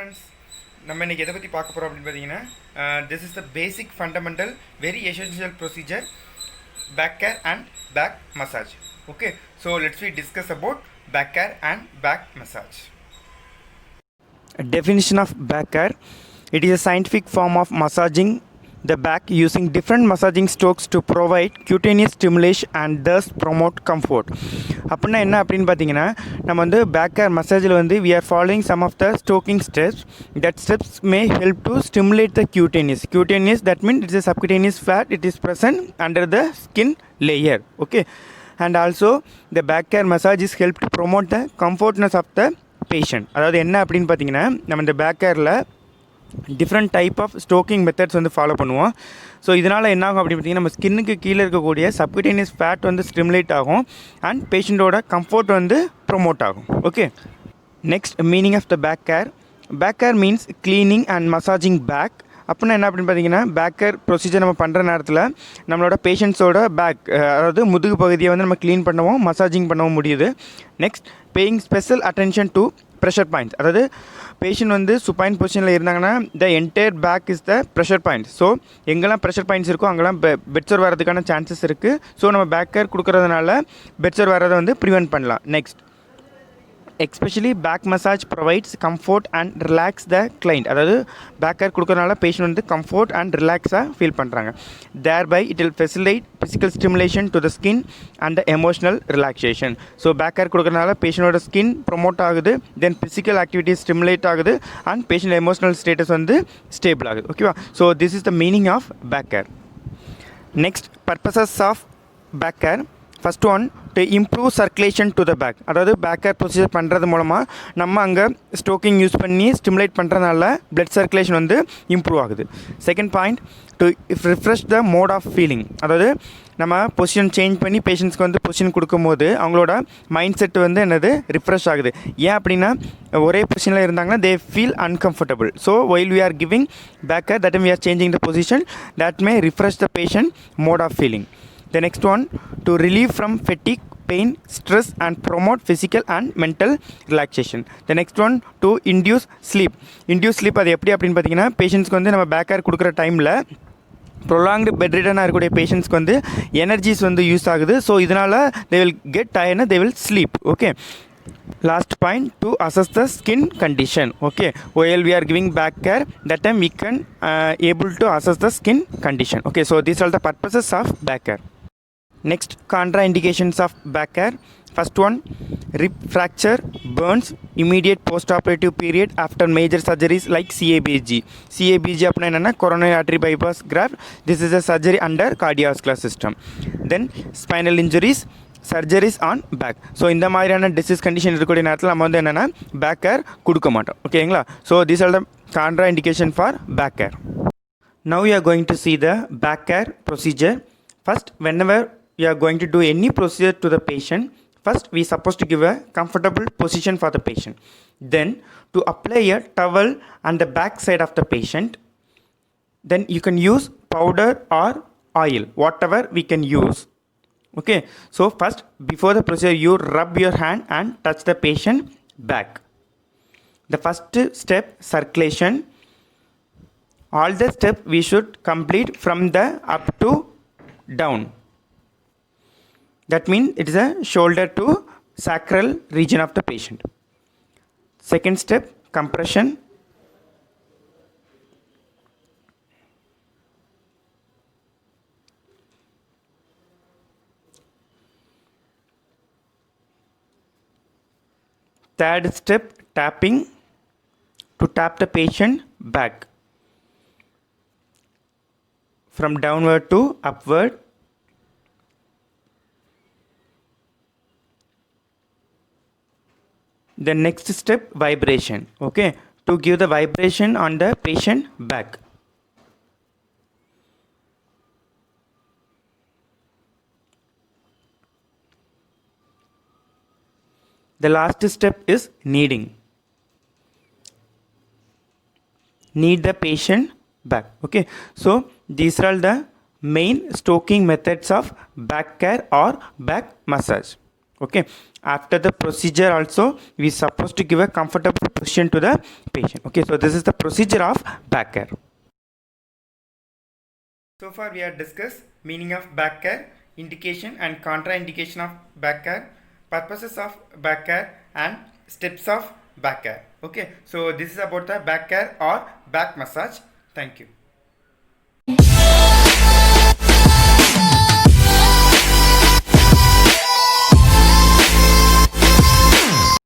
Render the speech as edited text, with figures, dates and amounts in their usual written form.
Friends, நம்ம இன்றைக்கி எதை பற்றி பார்க்க போகிறோம் அப்படின்னு பார்த்தீங்கன்னா, this is the basic fundamental very essential procedure back care and back massage. Okay, so let's we discuss about back care and back massage. Definition of back care: it is a scientific form of massaging the back using different massaging strokes to provide cutaneous stimulation and thus promote comfort. அப்படின்னா என்ன அப்படின்னு பார்த்தீங்கன்னா, நம்ம வந்து back care மசாஜில் வந்து we are following some of the stroking steps. That steps may help to stimulate the cutaneous, that means it is a subcutaneous fat, it is present under the skin layer. Okay, and also the back care massage is help to promote the comfortness of the patient. அதாவது என்ன அப்படின்னு பார்த்தீங்கன்னா, நம்ம இந்த back கேரில் different type of stroking methods வந்து follow பண்ணுவோம். So இதனால் என்ன ஆகும் அப்படின்னு பார்த்தீங்கன்னா, நம்ம ஸ்கின்னுக்கு கீழே இருக்கக்கூடிய சப்குட்டேனியஸ் ஃபேட் வந்து ஸ்டிமுலேட் ஆகும் அண்ட் பேஷண்ட்டோட கம்ஃபர்ட் வந்து ப்ரொமோட் ஆகும். Okay, next meaning of the back care. Back care means cleaning and massaging back. அப்படின்னா என்ன அப்படின்னு பார்த்தீங்கன்னா, பேக் கேர் ப்ரொசீஜர் நம்ம பண்ணுற நேரத்தில் நம்மளோட பேஷண்ட்ஸோட பேக், அதாவது முதுகு பகுதியை வந்து நம்ம க்ளீன் பண்ணவும் மசாஜிங் பண்ணவும் முடியுது. Next paying special attention to pressure points. அதாவது பேஷண்ட் வந்து சுப்பைன் பொசிஷனில் இருந்தாங்கன்னா the entire back is the pressure point. So எங்கெல்லாம் ப்ரெஷர் பாயிண்ட்ஸ் இருக்கோ அங்கெல்லாம் பெட்சர் வரதுக்கான சான்சஸ் இருக்குது. ஸோ நம்ம பேக் கேர் கொடுக்குறதுனால பெட்சர் வரதை வந்து ப்ரிவென்ட் பண்ணலாம். Next especially back massage provides comfort and relax the client. அதாவது பேக் கேர் கொடுக்கறனால பேஷண்ட் வந்து கம்ஃபர்ட் அண்ட் ரிலாக்ஸாக ஃபீல் பண்ணுறாங்க. Thereby it will facilitate physical stimulation to the skin and the emotional relaxation. So back care கொடுக்கறனால பேஷண்டோட skin promote ஆகுது, then physical activities stimulate ஆகுது and patient emotional status வந்து stable ஆகுது. ஓகேவா? So this is the meaning of back care. Next purposes of back care. First one, to improve circulation to the back. அதாவது back care procedure பண்ணுறது மூலமாக நம்ம அங்கே stroking use பண்ணி stimulate பண்ணுறதுனால பிளட் சர்க்குலேஷன் வந்து இம்ப்ரூவ் ஆகுது. Second point, to refresh the mode of feeling. அதாவது நம்ம பொசிஷன் சேஞ்ச் பண்ணி பேஷண்ட்ஸ்க்கு வந்து பொசிஷன் கொடுக்கும்போது அவங்களோட மைண்ட் செட் வந்து என்னது ரிஃப்ரெஷ் ஆகுது. ஏன் அப்படின்னா, ஒரே பொசிஷனில் இருந்தாங்கன்னா they feel uncomfortable. So while we are giving back care, that we are changing the position, that may refresh the patient mode of feeling. The next one, to relieve from fatigue, pain, stress and promote physical and mental relaxation. The next one, to induce sleep. அது எப்படி அப்படின்னு பார்த்தீங்கன்னா, பேஷண்ட்ஸ்க்கு வந்து நம்ம back care கொடுக்குற டைமில் prolonged bed ரிடனாக இருக்கக்கூடிய பேஷண்ட்ஸ்க்கு வந்து எனர்ஜிஸ் வந்து யூஸ் ஆகுது. ஸோ இதனால் they will get tired, they will sleep. Okay, last point, to assess the skin condition. Okay, while we are giving back care, that time we can able to assess the skin condition. Okay, so these are the purposes of back care. Next, contraindications of back care. First one, rib fracture, burns, immediate post-operative period after major surgeries like CABG. CABG apna enna coronary artery bypass graft. This is a surgery under cardiovascular system. Then spinal injuries, surgeries on back. So இந்த மாதிரியான disease condition இருக்கக்கூடிய நேரத்தில் நம்ம வந்து என்னென்னா back care கொடுக்க மாட்டோம். ஓகேங்களா? So these are the contraindication for back care. Now you are going to see the back care procedure. First, whenever you are going to do any procedure to the patient, first we supposed to give a comfortable position for the patient. Then to apply a towel on the back side of the patient. Then you can use powder or oil, whatever we can use. Okay, so first before the procedure you rub your hand and touch the patient back. The first step, circulation. All the steps we should complete from the up to down. That means it is a shoulder to sacral region of the patient. Second step, compression. Third step, tapping, to tap the patient back from downward to upward. The next step, vibration. Okay, to give the vibration on the patient back. The last step is kneading. Knead the patient back. Okay, so these are the main stroking methods of back care or back massage. Okay, after the procedure also we supposed to give a comfortable position to the patient. Okay, so this is the procedure of back care. So far we have discussed meaning of back care, indication and contraindication of back care, purposes of back care and steps of back care. Okay, so this is about the back care or back massage. Thank you.